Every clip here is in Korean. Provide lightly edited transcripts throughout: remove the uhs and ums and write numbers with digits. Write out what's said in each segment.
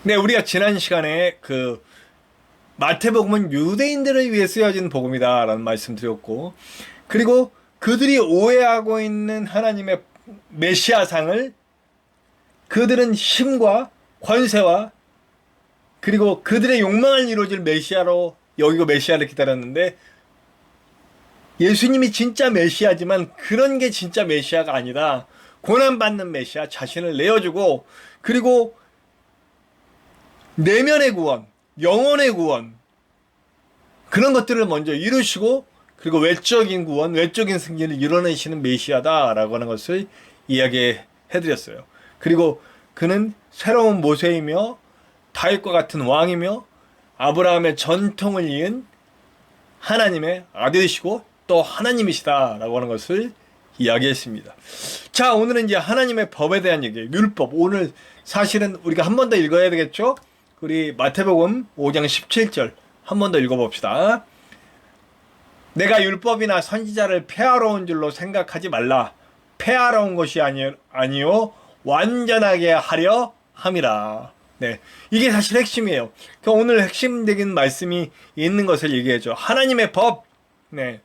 네, 우리가 지난 시간에 마태복음은 유대인들을 위해 쓰여진 복음이다라는 말씀 드렸고, 그리고 그들이 오해하고 있는 하나님의 메시아상을 그들은 힘과 권세와 그리고 그들의 욕망을 이루어질 메시아로 여기고 메시아를 기다렸는데, 예수님이 진짜 메시아지만 그런 게 진짜 메시아가 아니다. 고난받는 메시아, 자신을 내어주고, 그리고 내면의 구원, 영혼의 구원, 그런 것들을 먼저 이루시고, 그리고 외적인 구원, 외적인 승리를 이뤄내시는 메시아다라고 하는 것을 이야기해드렸어요. 그리고 그는 새로운 모세이며 다윗과 같은 왕이며 아브라함의 전통을 이은 하나님의 아들이시고 또 하나님이시다라고 하는 것을 이야기했습니다. 자, 오늘은 이제 하나님의 법에 대한 얘기예요. 율법. 오늘 사실은 우리가 한 번 더 읽어야 되겠죠? 우리 마태복음 5장 17절 한 번 더 읽어봅시다. 내가 율법이나 선지자를 폐하러 온 줄로 생각하지 말라. 폐하러 온 것이 아니요 완전하게 하려 함이라. 네, 이게 사실 핵심이에요. 오늘 핵심적인 말씀이 있는 것을 얘기해줘. 하나님의 법. 네,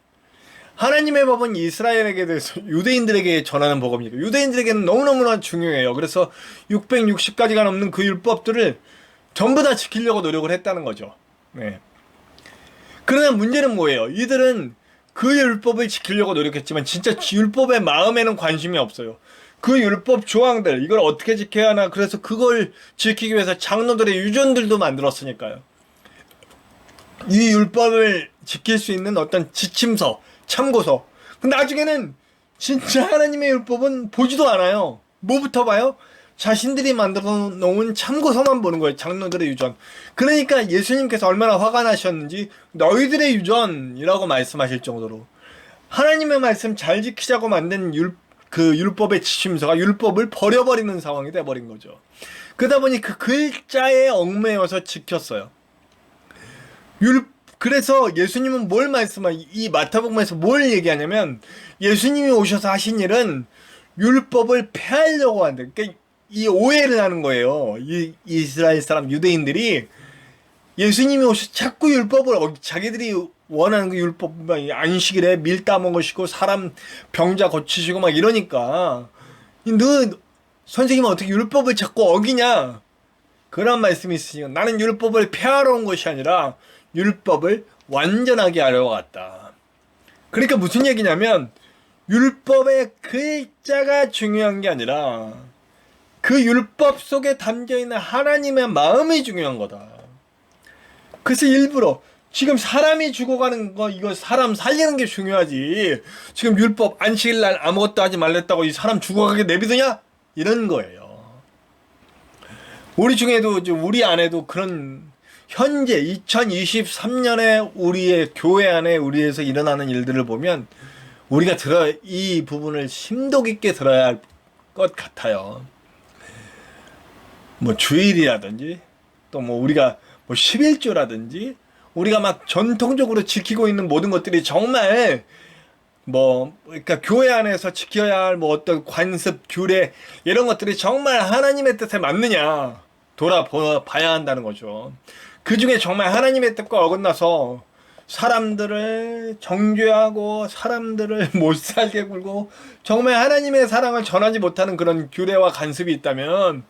하나님의 법은 이스라엘에게 대해서 유대인들에게 전하는 복음이니까 유대인들에게는 너무너무나 중요해요. 그래서 660가지가 넘는 그 율법들을 전부 다 지키려고 노력을 했다는 거죠. 네. 그러나 문제는 뭐예요? 이들은 그 율법을 지키려고 노력했지만 진짜 율법의 마음에는 관심이 없어요. 그 율법 조항들, 이걸 어떻게 지켜야 하나, 그래서 그걸 지키기 위해서 장로들의 유전들도 만들었으니까요. 이 율법을 지킬 수 있는 어떤 지침서, 참고서. 근데 나중에는 진짜 하나님의 율법은 보지도 않아요. 뭐부터 봐요? 자신들이 만들어 놓은 참고서만 보는 거예요. 장로들의 유전. 그러니까 예수님께서 얼마나 화가 나셨는지 너희들의 유전이라고 말씀하실 정도로 하나님의 말씀 잘 지키자고 만든 율법의 지침서가 율법을 버려버리는 상황이 돼버린 거죠. 그러다 보니 그 글자에 얽매여서 지켰어요. 그래서 예수님은 이 마태복음에서 뭘 얘기하냐면 예수님이 오셔서 하신 일은 율법을 폐하려고 한다. 그러니까 이 오해를 하는 거예요. 이 이스라엘 사람 유대인들이 예수님이 오셔서 자꾸 율법을 자기들이 원하는 그 율법 안식일에 밀 따먹으시고 사람 병자 고치시고 막 이러니까 너 선생님은 어떻게 율법을 자꾸 어기냐 그런 말씀이 있으시니까 나는 율법을 폐하러 온 것이 아니라 율법을 완전하게 하려고 왔다. 그러니까 무슨 얘기냐면 율법의 글자가 중요한 게 아니라 그 율법 속에 담겨있는 하나님의 마음이 중요한 거다. 그래서 일부러 지금 사람이 죽어가는 거 이거 사람 살리는 게 중요하지. 지금 율법 안식일날 아무것도 하지 말랬다고 이 사람 죽어가게 내비두냐? 이런 거예요. 우리 중에도 우리 안에도 그런 현재 2023년에 우리의 교회 안에 우리에서 일어나는 일들을 보면 우리가 이 부분을 심도 깊게 들어야 할 것 같아요. 뭐 주일이라든지 또 뭐 우리가 뭐 11조라든지 우리가 막 전통적으로 지키고 있는 모든 것들이 정말 그러니까 교회 안에서 지켜야 할 뭐 어떤 관습, 규례 이런 것들이 정말 하나님의 뜻에 맞느냐 돌아봐야 한다는 거죠. 그 중에 정말 하나님의 뜻과 어긋나서 사람들을 정죄하고 사람들을 못 살게 굴고 정말 하나님의 사랑을 전하지 못하는 그런 규례와 관습이 있다면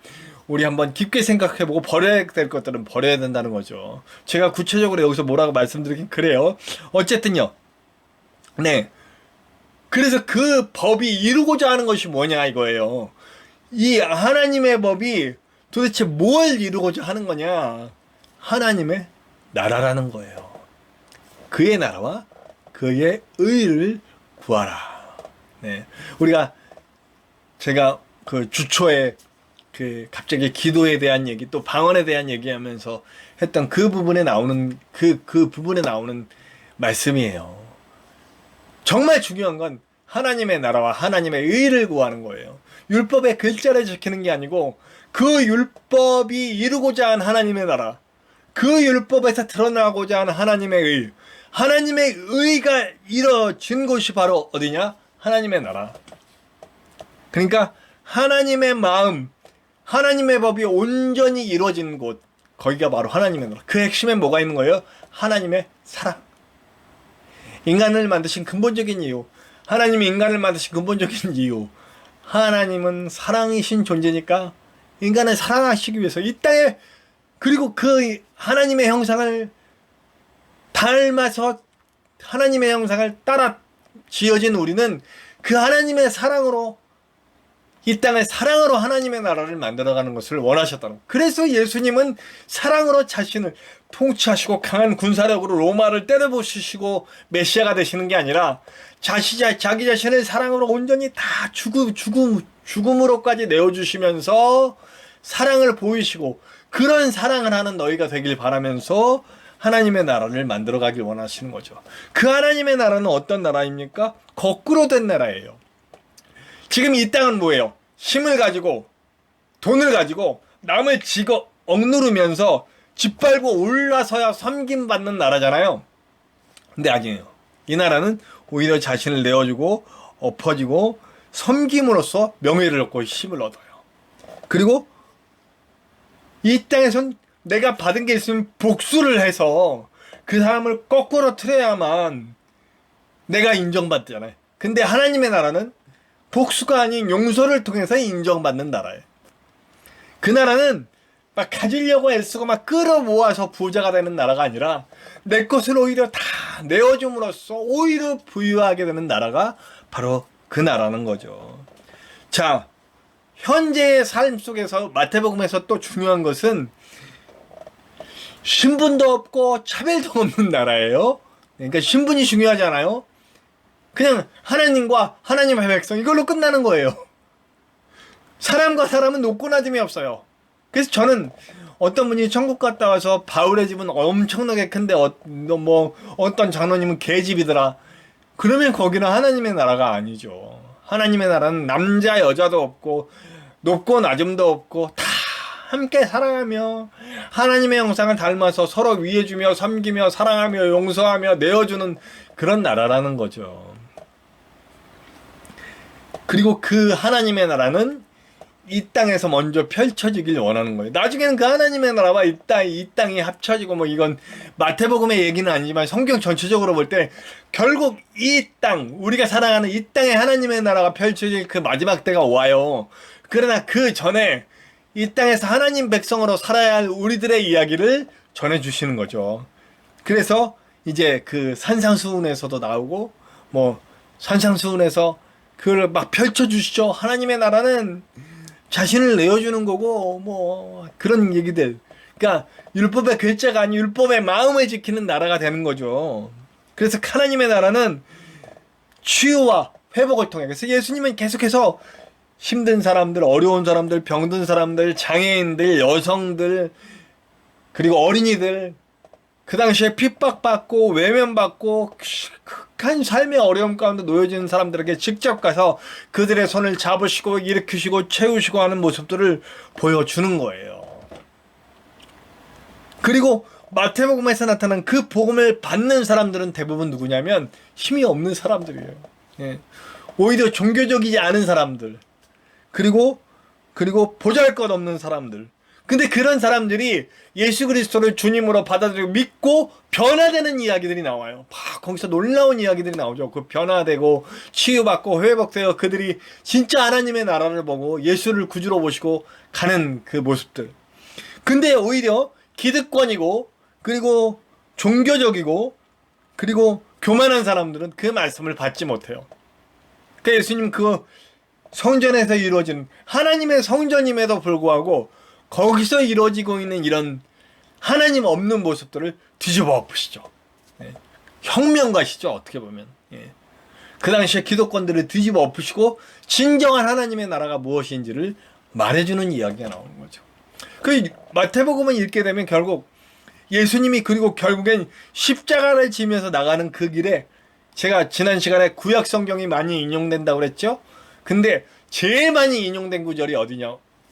우리 한번 깊게 생각해보고 버려야 될 것들은 버려야 된다는 거죠. 제가 구체적으로 여기서 뭐라고 말씀드리긴 그래요. 어쨌든요. 네. 그래서 그 법이 이루고자 하는 것이 뭐냐 이거예요. 이 하나님의 법이 도대체 뭘 이루고자 하는 거냐. 하나님의 나라라는 거예요. 그의 나라와 그의 의를 구하라. 네. 제가 주초에 갑자기 기도에 대한 얘기 또 방언에 대한 얘기하면서 했던 그 부분에 나오는 그 부분에 나오는 말씀이에요. 정말 중요한 건 하나님의 나라와 하나님의 의를 구하는 거예요. 율법의 글자를 지키는 게 아니고 그 율법이 이루고자 한 하나님의 나라, 그 율법에서 드러나고자 하는 하나님의 의, 하나님의 의가 이루어진 곳이 바로 어디냐? 하나님의 나라. 그러니까 하나님의 마음, 하나님의 법이 온전히 이루어진 곳, 거기가 바로 하나님의 나라. 그 핵심에 뭐가 있는 거예요? 하나님의 사랑. 인간을 만드신 근본적인 이유, 하나님이 인간을 만드신 근본적인 이유, 하나님은 사랑이신 존재니까 인간을 사랑하시기 위해서 이 땅에, 그리고 그 하나님의 형상을 닮아서 하나님의 형상을 따라 지어진 우리는 그 하나님의 사랑으로 이 땅을 사랑으로 하나님의 나라를 만들어가는 것을 원하셨다는 거예요. 그래서 예수님은 사랑으로 자신을 통치하시고 강한 군사력으로 로마를 때려부수시고 메시아가 되시는 게 아니라 자기 자신을 사랑으로 온전히 다 죽음으로까지 내어주시면서 사랑을 보이시고, 그런 사랑을 하는 너희가 되길 바라면서 하나님의 나라를 만들어가길 원하시는 거죠. 그 하나님의 나라는 어떤 나라입니까? 거꾸로 된 나라예요. 지금 이 땅은 뭐예요? 힘을 가지고 돈을 가지고 남을 지고 억누르면서 짓밟고 올라서야 섬김받는 나라잖아요. 근데 아니에요. 이 나라는 오히려 자신을 내어주고 엎어지고 섬김으로써 명예를 얻고 힘을 얻어요. 그리고 이 땅에선 내가 받은 게 있으면 복수를 해서 그 사람을 거꾸로 틀어야만 내가 인정받잖아요. 근데 하나님의 나라는 복수가 아닌 용서를 통해서 인정받는 나라예요. 그 나라는 막 가지려고 애쓰고 막 끌어모아서 부자가 되는 나라가 아니라 내 것을 오히려 다 내어줌으로써 오히려 부유하게 되는 나라가 바로 그 나라는 거죠. 자, 현재의 삶 속에서 마태복음에서 또 중요한 것은 신분도 없고 차별도 없는 나라예요. 그러니까 신분이 중요하잖아요. 그냥 하나님과 하나님의 백성, 이걸로 끝나는 거예요. 사람과 사람은 높고 낮음이 없어요. 그래서 저는 어떤 분이 천국 갔다 와서 바울의 집은 엄청나게 큰데 어떤 장로님은 개집이더라. 그러면 거기는 하나님의 나라가 아니죠. 하나님의 나라는 남자 여자도 없고 높고 낮음도 없고 다 함께 사랑하며 하나님의 형상을 닮아서 서로 위해주며 섬기며 사랑하며 용서하며 내어주는 그런 나라라는 거죠. 그리고 그 하나님의 나라는 이 땅에서 먼저 펼쳐지길 원하는 거예요. 나중에는 그 하나님의 나라와 이 땅이 합쳐지고 뭐 이건 마태복음의 얘기는 아니지만 성경 전체적으로 볼 때 결국 이 땅, 우리가 사랑하는 이 땅에 하나님의 나라가 펼쳐질 그 마지막 때가 와요. 그러나 그 전에 이 땅에서 하나님 백성으로 살아야 할 우리들의 이야기를 전해주시는 거죠. 그래서 이제 그 산상수훈에서도 나오고 뭐 산상수훈에서 그걸 막 펼쳐주시죠. 하나님의 나라는 자신을 내어주는 거고 뭐 그런 얘기들. 그러니까 율법의 글자가 아닌 율법의 마음을 지키는 나라가 되는 거죠. 그래서 하나님의 나라는 치유와 회복을 통해, 그래서 예수님은 계속해서 힘든 사람들, 어려운 사람들, 병든 사람들, 장애인들, 여성들, 그리고 어린이들, 그 당시에 핍박받고 외면받고 극한 삶의 어려움 가운데 놓여진 사람들에게 직접 가서 그들의 손을 잡으시고 일으키시고 채우시고 하는 모습들을 보여주는 거예요. 그리고 마태복음에서 나타난 그 복음을 받는 사람들은 대부분 누구냐면 힘이 없는 사람들이에요. 예. 오히려 종교적이지 않은 사람들, 그리고 보잘것없는 사람들. 근데 그런 사람들이 예수 그리스도를 주님으로 받아들이고 믿고 변화되는 이야기들이 나와요. 거기서 놀라운 이야기들이 나오죠. 그 변화되고 치유받고 회복되어 그들이 진짜 하나님의 나라를 보고 예수를 구주로 모시고 가는 그 모습들. 근데 오히려 기득권이고 그리고 종교적이고 그리고 교만한 사람들은 그 말씀을 받지 못해요. 그러니까 예수님 그 성전에서 이루어지는 하나님의 성전임에도 불구하고 거기서 이루어지고 있는 이런 하나님 없는 모습들을 뒤집어 엎으시죠. 예. 혁명가시죠, 어떻게 보면. 예. 그 당시에 기독권들을 뒤집어 엎으시고 진정한 하나님의 나라가 무엇인지를 말해주는 이야기가 나오는 거죠. 그 마태복음을 읽게 되면 결국 예수님이 그리고 결국엔 십자가를 지면서 나가는 그 길에, 제가 지난 시간에 구약 성경이 많이 인용된다고 그랬죠. 근데 제일 많이 인용된 구절이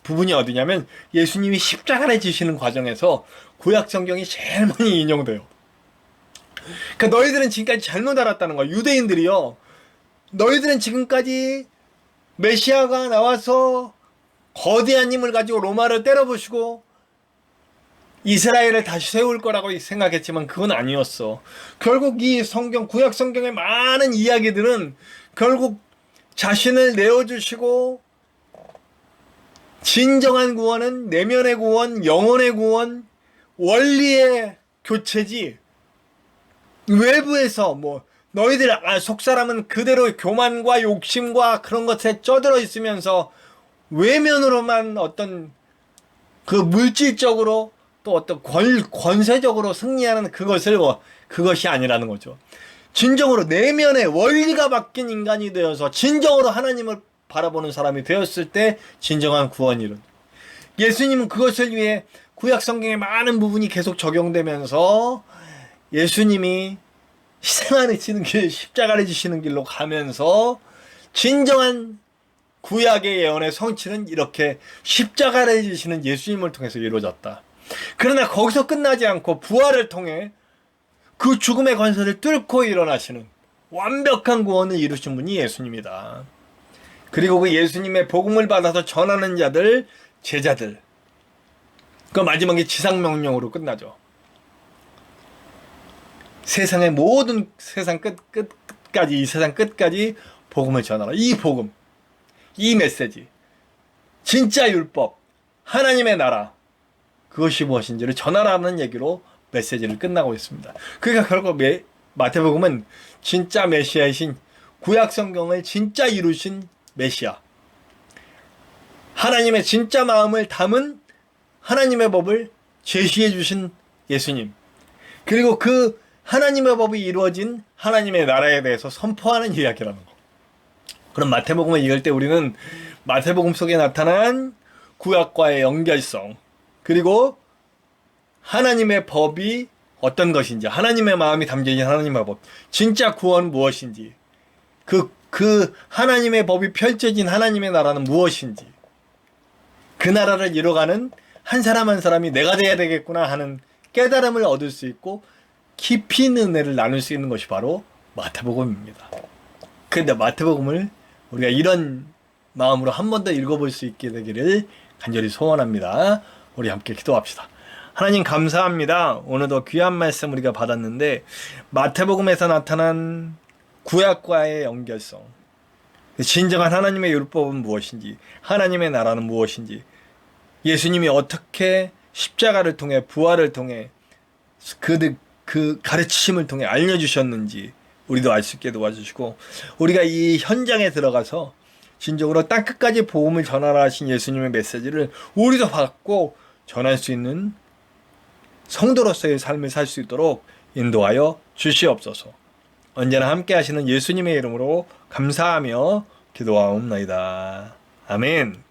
부분이 어디냐면 예수님이 십자가를 지시는 과정에서 구약 성경이 제일 많이 인용돼요. 그러니까 너희들은 지금까지 잘못 알았다는 거야. 유대인들이요, 너희들은 지금까지 메시아가 나와서 거대한 힘을 가지고 로마를 때려부시고 이스라엘을 다시 세울 거라고 생각했지만 그건 아니었어. 결국 이 성경, 구약 성경의 많은 이야기들은 결국 자신을 내어주시고 진정한 구원은 내면의 구원, 영혼의 구원, 원리의 교체지 외부에서 뭐 너희들 속사람은 그대로 교만과 욕심과 그런 것에 쩌들어 있으면서 외면으로만 어떤 그 물질적으로 또 어떤 권세적으로 승리하는 그것이 아니라는 거죠. 진정으로 내면의 원리가 바뀐 인간이 되어서 진정으로 하나님을 바라보는 사람이 되었을 때 진정한 구원이 이룬. 예수님은 그것을 위해 구약 성경의 많은 부분이 계속 적용되면서 예수님이 희생하는 길, 십자가를 지시는 길로 가면서 진정한 구약의 예언의 성취는 이렇게 십자가를 지시는 예수님을 통해서 이루어졌다. 그러나 거기서 끝나지 않고 부활을 통해 그 죽음의 권세를 뚫고 일어나시는 완벽한 구원을 이루신 분이 예수님이다. 그리고 그 예수님의 복음을 받아서 전하는 자들, 제자들. 그 마지막에 지상명령으로 끝나죠. 세상의 모든 세상 끝까지, 이 세상 끝까지 복음을 전하라. 이 복음, 이 메시지, 진짜 율법, 하나님의 나라, 그것이 무엇인지를 전하라는 얘기로 메시지를 끝나고 있습니다. 그러니까 결국 마태복음은 진짜 메시아이신 구약 성경을 진짜 이루신 메시아, 하나님의 진짜 마음을 담은 하나님의 법을 제시해 주신 예수님, 그리고 그 하나님의 법이 이루어진 하나님의 나라에 대해서 선포하는 이야기라는 거. 그럼 마태복음을 읽을 때 우리는 마태복음 속에 나타난 구약과의 연결성, 그리고 하나님의 법이 어떤 것인지, 하나님의 마음이 담겨진 하나님의 법, 진짜 구원은 무엇인지, 그 하나님의 법이 펼쳐진 하나님의 나라는 무엇인지, 그 나라를 이뤄가는 한 사람 한 사람이 내가 돼야 되겠구나 하는 깨달음을 얻을 수 있고 깊이 있는 은혜를 나눌 수 있는 것이 바로 마태복음입니다. 그런데 마태복음을 우리가 이런 마음으로 한 번 더 읽어볼 수 있게 되기를 간절히 소원합니다. 우리 함께 기도합시다. 하나님 감사합니다. 오늘도 귀한 말씀 우리가 받았는데 마태복음에서 나타난 구약과의 연결성, 진정한 하나님의 율법은 무엇인지, 하나님의 나라는 무엇인지, 예수님이 어떻게 십자가를 통해 부활을 통해 그 가르치심을 통해 알려주셨는지 우리도 알 수 있게 도와주시고, 우리가 이 현장에 들어가서 진정으로 땅끝까지 복음을 전하라 하신 예수님의 메시지를 우리도 받고 전할 수 있는 성도로서의 삶을 살 수 있도록 인도하여 주시옵소서. 언제나 함께 하시는 예수님의 이름으로 감사하며 기도하옵나이다. 아멘.